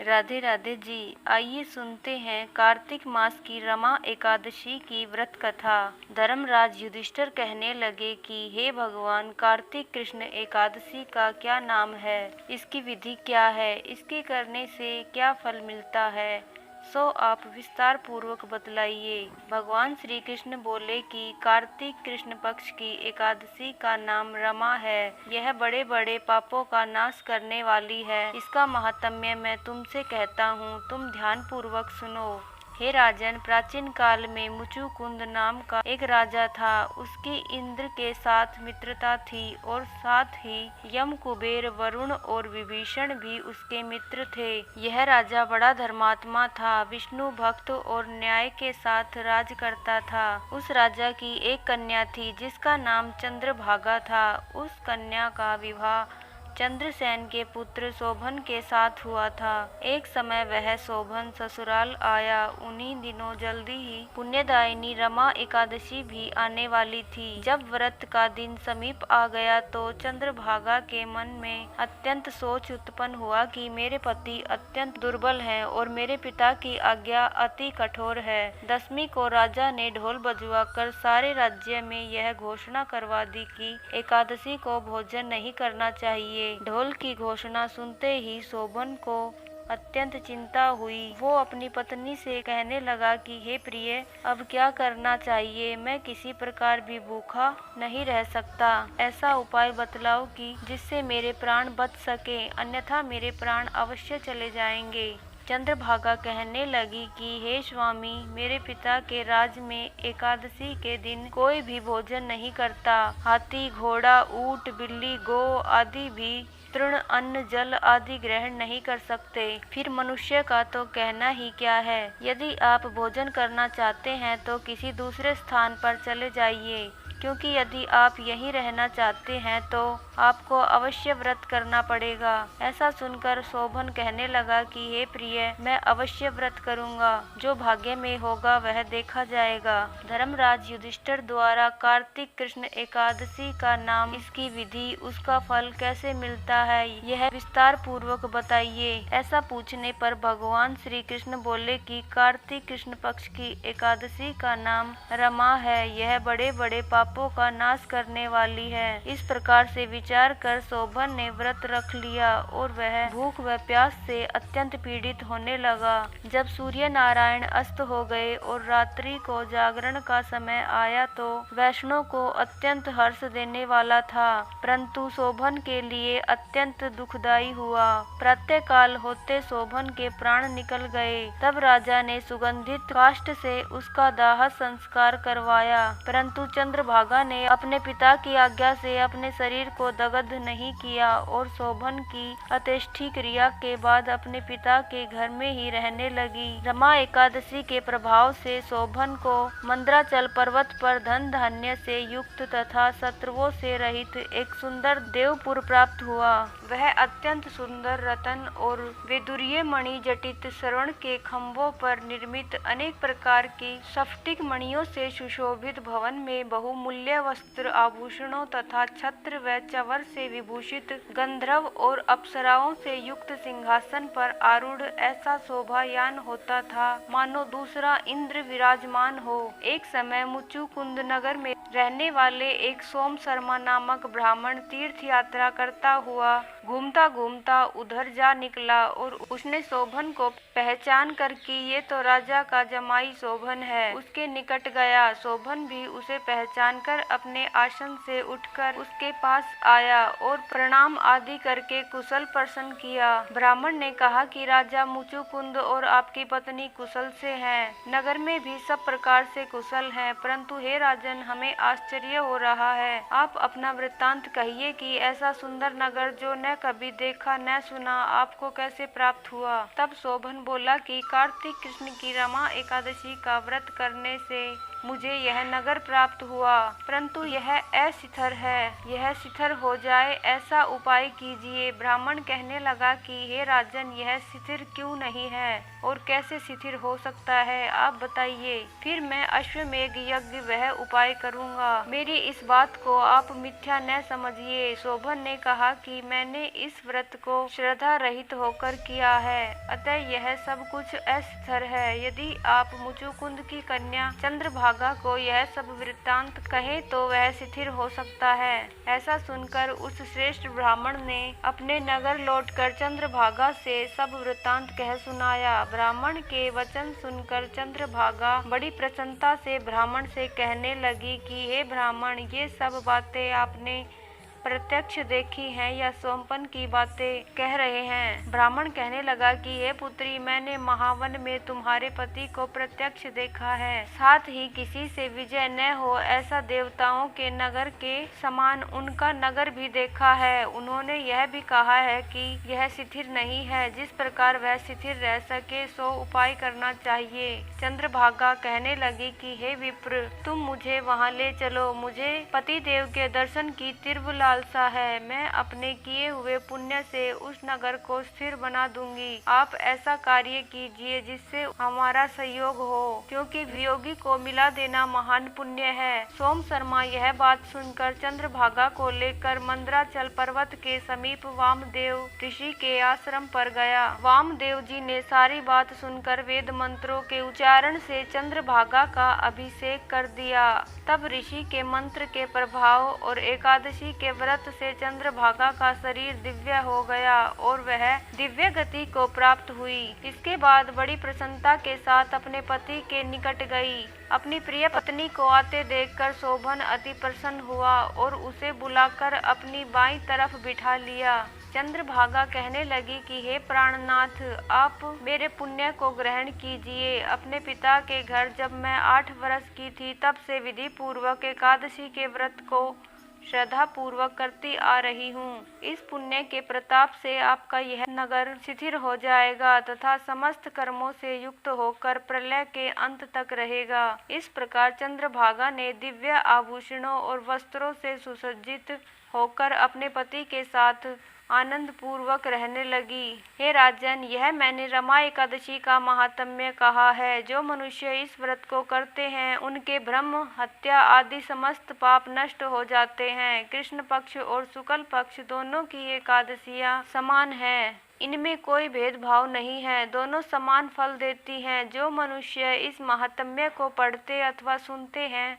राधे राधे जी। आइए सुनते हैं कार्तिक मास की रमा एकादशी की व्रत कथा। धर्मराज युधिष्ठिर कहने लगे कि हे भगवान, कार्तिक कृष्ण एकादशी का क्या नाम है, इसकी विधि क्या है, इसके करने से क्या फल मिलता है, सो आप विस्तार पूर्वक बतलाइए। भगवान श्री कृष्ण बोले कि कार्तिक कृष्ण पक्ष की एकादशी का नाम रमा है। यह बड़े बड़े पापों का नाश करने वाली है। इसका महात्म्य मैं तुमसे कहता हूँ, तुम ध्यान पूर्वक सुनो। हे राजन, प्राचीन काल में मुचुकुंद नाम का एक राजा था। उसकी इंद्र के साथ मित्रता थी और साथ ही यम, कुबेर, वरुण और विभीषण भी उसके मित्र थे। यह राजा बड़ा धर्मात्मा था, विष्णु भक्त और न्याय के साथ राज करता था। उस राजा की एक कन्या थी जिसका नाम चंद्रभागा था। उस कन्या का विवाह चंद्रसेन के पुत्र शोभन के साथ हुआ था। एक समय वह शोभन ससुराल आया। उन्हीं दिनों जल्दी ही पुण्यदायिनी रमा एकादशी भी आने वाली थी। जब व्रत का दिन समीप आ गया तो चंद्रभागा के मन में अत्यंत सोच उत्पन्न हुआ कि मेरे पति अत्यंत दुर्बल हैं और मेरे पिता की आज्ञा अति कठोर है। दसवीं को राजा ने ढोल बजवा कर सारे राज्य में यह घोषणा करवा दी कि एकादशी को भोजन नहीं करना चाहिए। ढोल की घोषणा सुनते ही शोभन को अत्यंत चिंता हुई। वो अपनी पत्नी से कहने लगा कि हे प्रिय, अब क्या करना चाहिए, मैं किसी प्रकार भी भूखा नहीं रह सकता। ऐसा उपाय बतलाओ कि जिससे मेरे प्राण बच सके, अन्यथा मेरे प्राण अवश्य चले जाएंगे। चंद्रभागा कहने लगी कि हे स्वामी, मेरे पिता के राज में एकादशी के दिन कोई भी भोजन नहीं करता। हाथी, घोड़ा, ऊंट, बिल्ली, गौ आदि भी तृण, अन्न, जल आदि ग्रहण नहीं कर सकते। फिर मनुष्य का तो कहना ही क्या है। यदि आप भोजन करना चाहते हैं तो किसी दूसरे स्थान पर चले जाइए, क्योंकि यदि आप यहीं रहना चाहते हैं तो आपको अवश्य व्रत करना पड़ेगा। ऐसा सुनकर शोभन कहने लगा कि हे प्रिय, मैं अवश्य व्रत करूंगा, जो भाग्य में होगा वह देखा जाएगा। धर्मराज युधिष्ठिर द्वारा कार्तिक कृष्ण एकादशी का नाम, इसकी विधि, उसका फल कैसे मिलता है, यह विस्तार पूर्वक बताइए। ऐसा पूछने पर भगवान श्री कृष्ण बोले कि कार्तिक कृष्ण पक्ष की एकादशी का नाम रमा है। यह बड़े बड़े पापों का नाश करने वाली है। इस प्रकार से विचार कर शोभन ने व्रत रख लिया और वह भूख व प्यास से अत्यंत पीड़ित होने लगा। जब सूर्य नारायण अस्त हो गए और रात्रि को जागरण का समय आया तो वैष्णव को अत्यंत हर्ष देने वाला था, परंतु शोभन के लिए अत्यंत दुखदायी हुआ। प्रातः काल होते शोभन के प्राण निकल गए। तब राजा ने सुगंधित काष्ठ से उसका दाह संस्कार करवाया, परंतु चंद्रभागा ने अपने पिता की आज्ञा से अपने शरीर को दग्ध नहीं किया और शोभन की अंत्येष्टि क्रिया के बाद अपने पिता के घर में ही रहने लगी। रमा एकादशी के प्रभाव से शोभन को मंदराचल पर्वत पर धन धान्य से युक्त तथा शत्रुओं से रहित एक सुंदर देवपुर प्राप्त हुआ। वह अत्यंत सुंदर रतन और वैदुर्य मणि जटित स्वर्ण के खंभों पर निर्मित अनेक प्रकार की स्फटिक मणियों से सुशोभित भवन में बहुमूल्य वस्त्र, आभूषणों तथा छत्र व चवर से विभूषित गंधर्व और अप्सराओं से युक्त सिंहासन पर आरूढ़ ऐसा शोभायान होता था मानो दूसरा इंद्र विराजमान हो। एक समय मुचुकुंद नगर में रहने वाले एक सोम शर्मा नामक ब्राह्मण तीर्थ यात्रा करता हुआ घूमता घूमता उधर जा निकला और उसने शोभन को पहचान कर कि ये तो राजा का जमाई शोभन है, उसके निकट गया। शोभन भी उसे पहचान कर अपने आसन से उठकर उसके पास आया और प्रणाम आदि करके कुशल प्रश्न किया। ब्राह्मण ने कहा कि राजा मुचुकुंद और आपकी पत्नी कुशल से हैं। नगर में भी सब प्रकार से कुशल हैं, परंतु हे राजन, हमें आश्चर्य हो रहा है। आप अपना वृत्तांत कहिए कि ऐसा सुंदर नगर जो न कभी देखा न सुना, आपको कैसे प्राप्त हुआ। तब शोभन बोला कि कार्तिक कृष्ण की रमा एकादशी का व्रत करने से मुझे यह नगर प्राप्त हुआ, परंतु यह अशिथिर है। यह शिथिर हो जाए ऐसा उपाय कीजिए। ब्राह्मण कहने लगा कि हे राजन, यह शिथिर क्यों नहीं है और कैसे शिथिर हो सकता है, आप बताइए। फिर मैं अश्वमेघ यज्ञ वह उपाय करूँगा। मेरी इस बात को आप मिथ्या न समझिए। शोभन ने कहा कि मैंने इस व्रत को श्रद्धा रहित होकर किया है, अतः यह सब कुछ अस्थिर है। यदि आप मुचुकुंद की कन्या चंद्रभागा को यह सब वृत्तांत कहे तो वह शिथिर हो सकता है। ऐसा सुनकर उस श्रेष्ठ ब्राह्मण ने अपने नगर लौटकर चंद्रभागा से सब वृत्तांत कह सुनाया। ब्राह्मण के वचन सुनकर चंद्रभागा बड़ी प्रसन्नता से ब्राह्मण से कहने लगी कि हे ब्राह्मण, ये सब बातें आपने प्रत्यक्ष देखी हैं या सोमपन की बातें कह रहे हैं। ब्राह्मण कहने लगा कि हे पुत्री, मैंने महावन में तुम्हारे पति को प्रत्यक्ष देखा है, साथ ही किसी से विजय न हो ऐसा देवताओं के नगर के समान उनका नगर भी देखा है। उन्होंने यह भी कहा है कि यह शिथिर नहीं है, जिस प्रकार वह शिथिर रह सके सो उपाय करना चाहिए। चंद्रभागा कहने लगी कि हे विप्र, तुम मुझे वहाँ ले चलो। मुझे पति देव के दर्शन की तीव्र लालसा है। मैं अपने किए हुए पुण्य से उस नगर को स्थिर बना दूंगी। आप ऐसा कार्य कीजिए जिससे हमारा सहयोग हो, क्योंकि वियोगी को मिला देना महान पुण्य है। सोम शर्मा यह बात सुनकर चंद्रभागा को लेकर मंदराचल पर्वत के समीप वामदेव ऋषि के आश्रम पर गया। वामदेव जी ने सारी बात सुनकर वेद मंत्रों के उच्चारण से चंद्रभागा का अभिषेक कर दिया। तब ऋषि के मंत्र के प्रभाव और एकादशी के व्रत से चंद्रभागा का शरीर दिव्य हो गया और वह दिव्य गति को प्राप्त हुई। इसके बाद बड़ी प्रसन्नता के साथ अपने पति के निकट गई। अपनी प्रिय पत्नी को आते देखकर शोभन अति प्रसन्न हुआ और उसे बुलाकर अपनी बाईं तरफ बिठा लिया। चंद्रभागा कहने लगी कि हे प्राणनाथ, आप मेरे पुण्य को ग्रहण कीजिए। अपने पिता के घर जब मैं 8 वर्ष की थी तब से विधि पूर्वक एकादशी के व्रत को श्रद्धा पूर्वक करती आ रही हूँ। इस पुण्य के प्रताप से आपका यह नगर शिथिर हो जाएगा तथा समस्त कर्मों से युक्त होकर प्रलय के अंत तक रहेगा। इस प्रकार चंद्रभागा ने दिव्य आभूषणों और वस्त्रों से सुसज्जित होकर अपने पति के साथ आनंद पूर्वक रहने लगी। हे राजन, यह मैंने रमा एकादशी का महात्म्य कहा है। जो मनुष्य इस व्रत को करते हैं उनके ब्रह्म हत्या आदि समस्त पाप नष्ट हो जाते हैं। कृष्ण पक्ष और शुक्ल पक्ष दोनों की एकादशियां समान है, इनमें कोई भेदभाव नहीं है, दोनों समान फल देती हैं। जो मनुष्य इस महात्म्य को पढ़ते अथवा सुनते हैं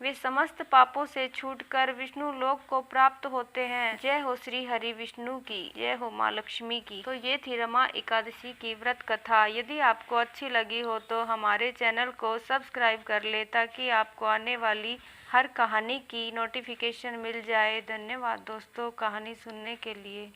वे समस्त पापों से छूटकर विष्णु लोक को प्राप्त होते हैं। जय हो श्री हरि विष्णु की, जय हो माँ लक्ष्मी की। तो ये थी रमा एकादशी की व्रत कथा। यदि आपको अच्छी लगी हो तो हमारे चैनल को सब्सक्राइब कर ले ताकि आपको आने वाली हर कहानी की नोटिफिकेशन मिल जाए। धन्यवाद दोस्तों कहानी सुनने के लिए।